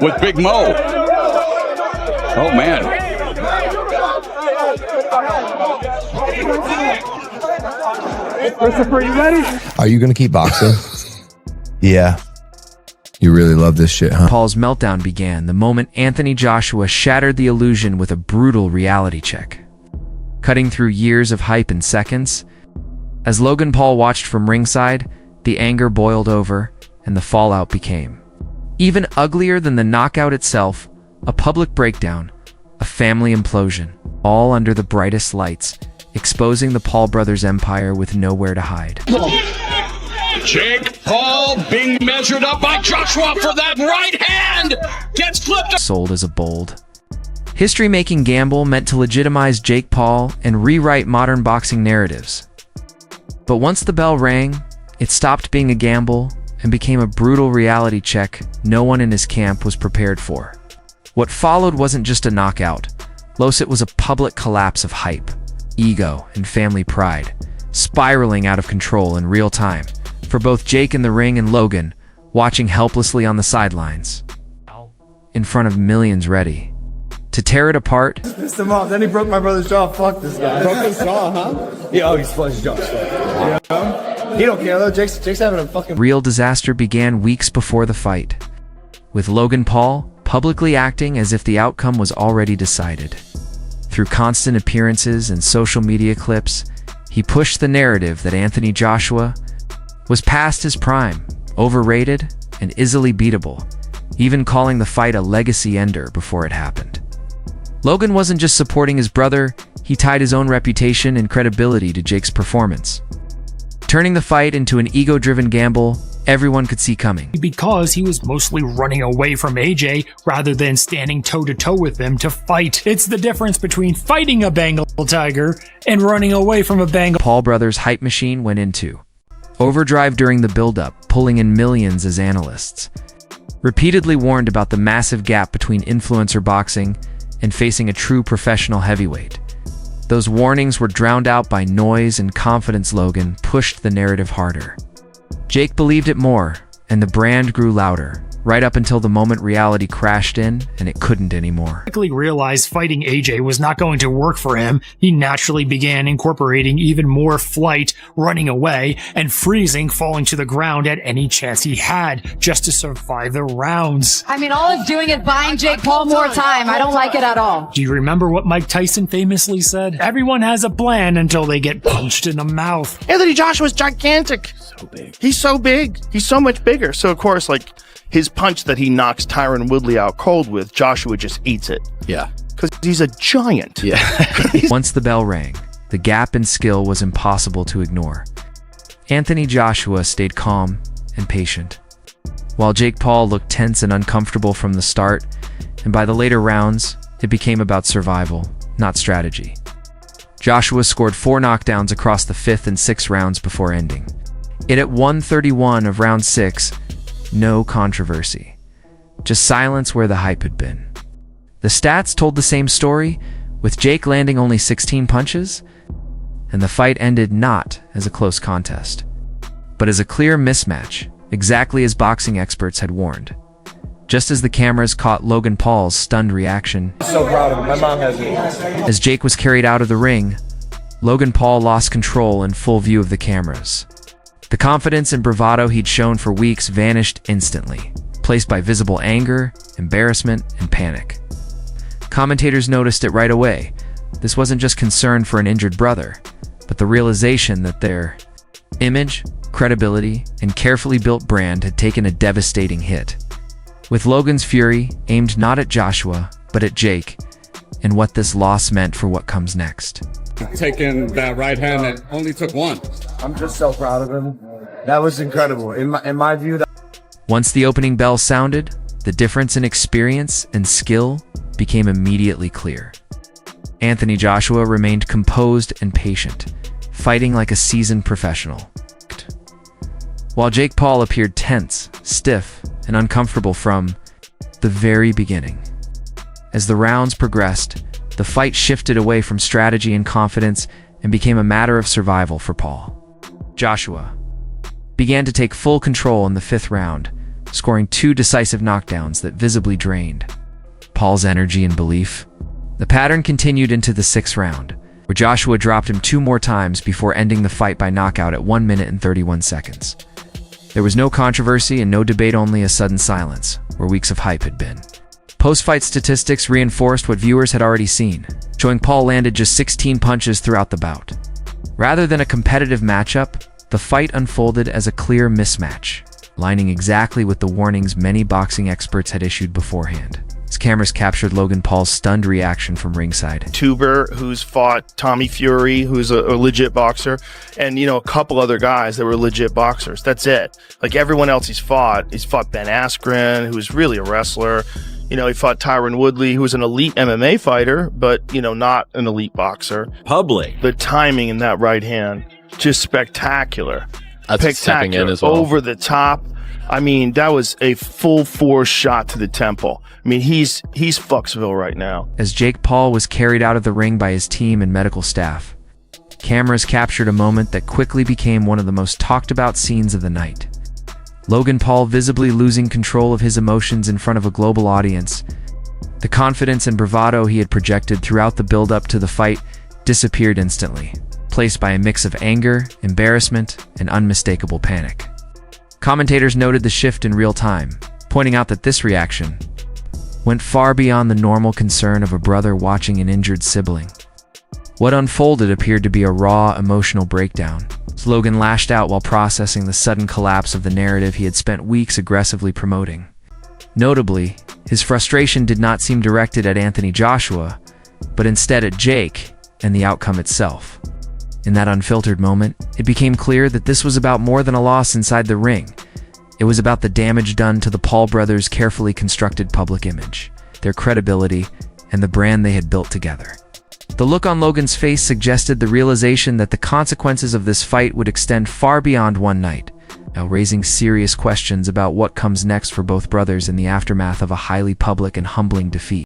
with Big Mo. Oh, man. Christopher, you ready? Are you going to keep boxing? Yeah. You really love this shit, huh? Paul's meltdown began the moment Anthony Joshua shattered the illusion with a brutal reality check, cutting through years of hype in seconds. As Logan Paul watched from ringside, the anger boiled over and the fallout became even uglier than the knockout itself, a public breakdown, a family implosion, all under the brightest lights, exposing the Paul brothers' empire with nowhere to hide. Jake Paul being measured up by Joshua for that right hand gets flipped. Sold as a bold, history-making gamble meant to legitimize Jake Paul and rewrite modern boxing narratives. But once the bell rang, it stopped being a gamble and became a brutal reality check no one in his camp was prepared for. What followed wasn't just a knockout. It was a public collapse of hype, ego, and family pride, spiraling out of control in real time for both Jake in the ring and Logan, watching helplessly on the sidelines, in front of millions ready to tear it apart. Pissed him off. Then he broke my brother's jaw. Fuck this guy. Broke his jaw, huh? Yeah, oh, he split his jaw. Yeah. He don't care though. Jake's having a fucking Real disaster began weeks before the fight, with Logan Paul publicly acting as if the outcome was already decided. Through constant appearances and social media clips, he pushed the narrative that Anthony Joshua was past his prime, overrated, and easily beatable, even calling the fight a legacy ender before it happened. Logan wasn't just supporting his brother, he tied his own reputation and credibility to Jake's performance, turning the fight into an ego-driven gamble everyone could see coming. Because he was mostly running away from AJ rather than standing toe-to-toe with him to fight. It's the difference between fighting a Bengal tiger and running away from a Bengal. Paul brothers' hype machine went into overdrive during the buildup, pulling in millions as analysts repeatedly warned about the massive gap between influencer boxing and facing a true professional heavyweight. Those warnings were drowned out by noise and confidence. Logan pushed the narrative harder. Jake believed it more, and the brand grew louder, right up until the moment reality crashed in and it couldn't anymore. Quickly realized fighting AJ was not going to work for him. He naturally began incorporating even more flight, running away, and freezing, falling to the ground at any chance he had just to survive the rounds. I mean, all it's doing is buying Jake Paul more time. I don't like it at all. Do you remember what Mike Tyson famously said? Everyone has a plan until they get punched in the mouth. Anthony Joshua's gigantic. So big. He's so big. He's so much bigger. So, of course, like, his punch that he knocks Tyron Woodley out cold with, Joshua just eats it. Yeah. Because he's a giant. Yeah. Once the bell rang, the gap in skill was impossible to ignore. Anthony Joshua stayed calm and patient, while Jake Paul looked tense and uncomfortable from the start, and by the later rounds, it became about survival, not strategy. Joshua scored 4 knockdowns across the 5th and 6th rounds before ending it at 131 of round 6. No controversy, just silence where the hype had been. The stats told the same story, with Jake landing only 16 punches, and the fight ended not as a close contest, but as a clear mismatch, exactly as boxing experts had warned. Just as the cameras caught Logan Paul's stunned reaction, so proud of him. My mom has me. as Jake was carried out of the ring, Logan Paul lost control in full view of the cameras. The confidence and bravado he'd shown for weeks vanished instantly, placed by visible anger, embarrassment, and panic. Commentators noticed it right away. This wasn't just concern for an injured brother, but the realization that their image, credibility, and carefully built brand had taken a devastating hit. With Logan's fury aimed not at Joshua, but at Jake, and what this loss meant for what comes next. Taking that right hand, it only took one. I'm just so proud of him. That was incredible. In my view, Once the opening bell sounded, the difference in experience and skill became immediately clear. Anthony Joshua remained composed and patient, fighting like a seasoned professional, while Jake Paul appeared tense, stiff, and uncomfortable from the very beginning. As the rounds progressed, the fight shifted away from strategy and confidence and became a matter of survival for Paul. Joshua began to take full control in the 5th round, scoring 2 decisive knockdowns that visibly drained Paul's energy and belief. The pattern continued into the 6th round, where Joshua dropped him 2 more times before ending the fight by knockout at 1 minute and 31 seconds. There was no controversy and no debate, only a sudden silence, where weeks of hype had been. Post-fight statistics reinforced what viewers had already seen, showing Paul landed just 16 punches throughout the bout. Rather than a competitive matchup, the fight unfolded as a clear mismatch, lining exactly with the warnings many boxing experts had issued beforehand. As cameras captured Logan Paul's stunned reaction from ringside. Tuber, who's fought Tommy Fury, who's a legit boxer, and a couple other guys that were legit boxers. That's it. Like everyone else he's fought Ben Askren, who's really a wrestler. He fought Tyron Woodley, who was an elite MMA fighter, but not an elite boxer. Public. The timing in that right hand, just spectacular. That's stepping in as well. Over the top. I mean, that was a full force shot to the temple. I mean, he's Fucksville right now. As Jake Paul was carried out of the ring by his team and medical staff, cameras captured a moment that quickly became one of the most talked about scenes of the night. Logan Paul visibly losing control of his emotions in front of a global audience. The confidence and bravado he had projected throughout the build-up to the fight disappeared instantly, placed by a mix of anger, embarrassment, and unmistakable panic. Commentators noted the shift in real time, pointing out that this reaction went far beyond the normal concern of a brother watching an injured sibling. What unfolded appeared to be a raw, emotional breakdown. Logan lashed out while processing the sudden collapse of the narrative he had spent weeks aggressively promoting. Notably, his frustration did not seem directed at Anthony Joshua, but instead at Jake and the outcome itself. In that unfiltered moment, it became clear that this was about more than a loss inside the ring. It was about the damage done to the Paul brothers' carefully constructed public image, their credibility, and the brand they had built together. The look on Logan's face suggested the realization that the consequences of this fight would extend far beyond one night, now raising serious questions about what comes next for both brothers in the aftermath of a highly public and humbling defeat.